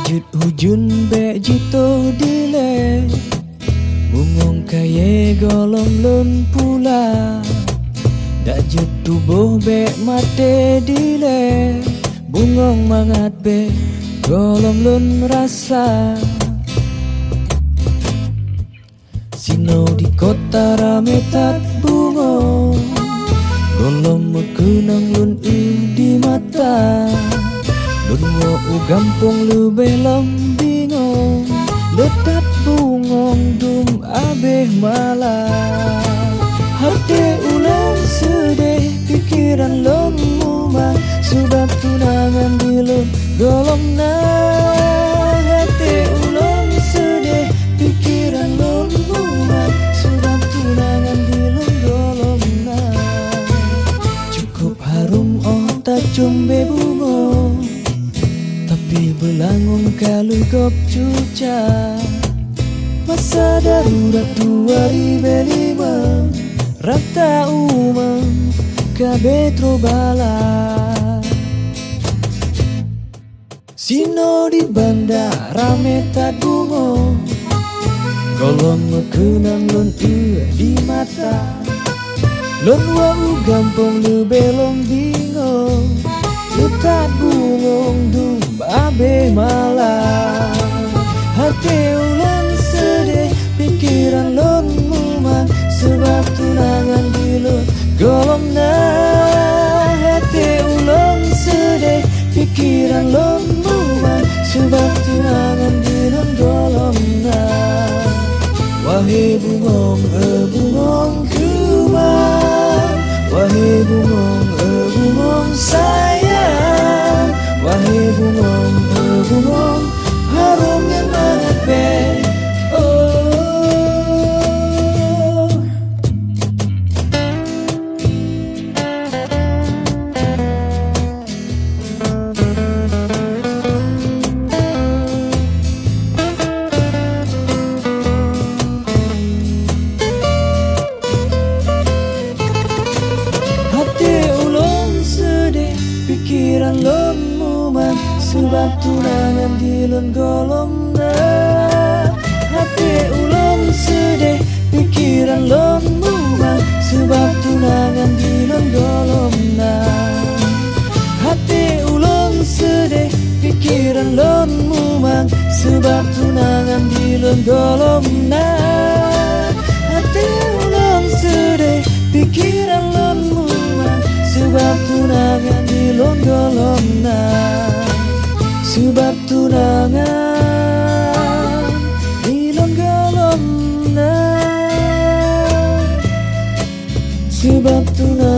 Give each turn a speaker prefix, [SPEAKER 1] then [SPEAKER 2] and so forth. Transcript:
[SPEAKER 1] Jut hujun be jito dile bungong kaye golong lun pula. Dak jut tubuh be mate dile bungong mangat be golong lun rasa. Sino di kota rame tat bungo golong mekenang lun di mata. Lun u gampung lu belom bingung letat bungong dum abeh malah. Hati ulang sedih pikiran lom mumah sebab tunangan di lom golom na. Hati ulang sedih pikiran lom mumah sebab tunangan di lom golom na. Cukup harum oh tak cumbe bungo tapi belangung kalau gop cuca. Masa darurat 2005 rata umum kabe trobala. Sino di bandar rame tak bungo golong mekenang lon di mata. Lon wau gampang lu belong bingung letak bungong dum abe malah. Hati ulang sedih pikiran lon mumah sebab tunangan di lon golong na. Hati ulang sedih pikiran lon mumah sebab tunangan di lon golong na. Wahai bungong bungong kumang, wahai bungong sayang, wahai bungong harum yang mangat be. Pikiran lon mumah sebab tunangan di lon golong na. Hati ulon sedih pikiran lon mumah sebab tunangan di lon golong na. Hati ulon sedih pikiran lon mumah sebab tunangan di lon golong na. Hati ulon sedih pikiran lon mumah sebab tunangan di lon golong na. Sebab tunangan di lon golong na. Sebab tunangan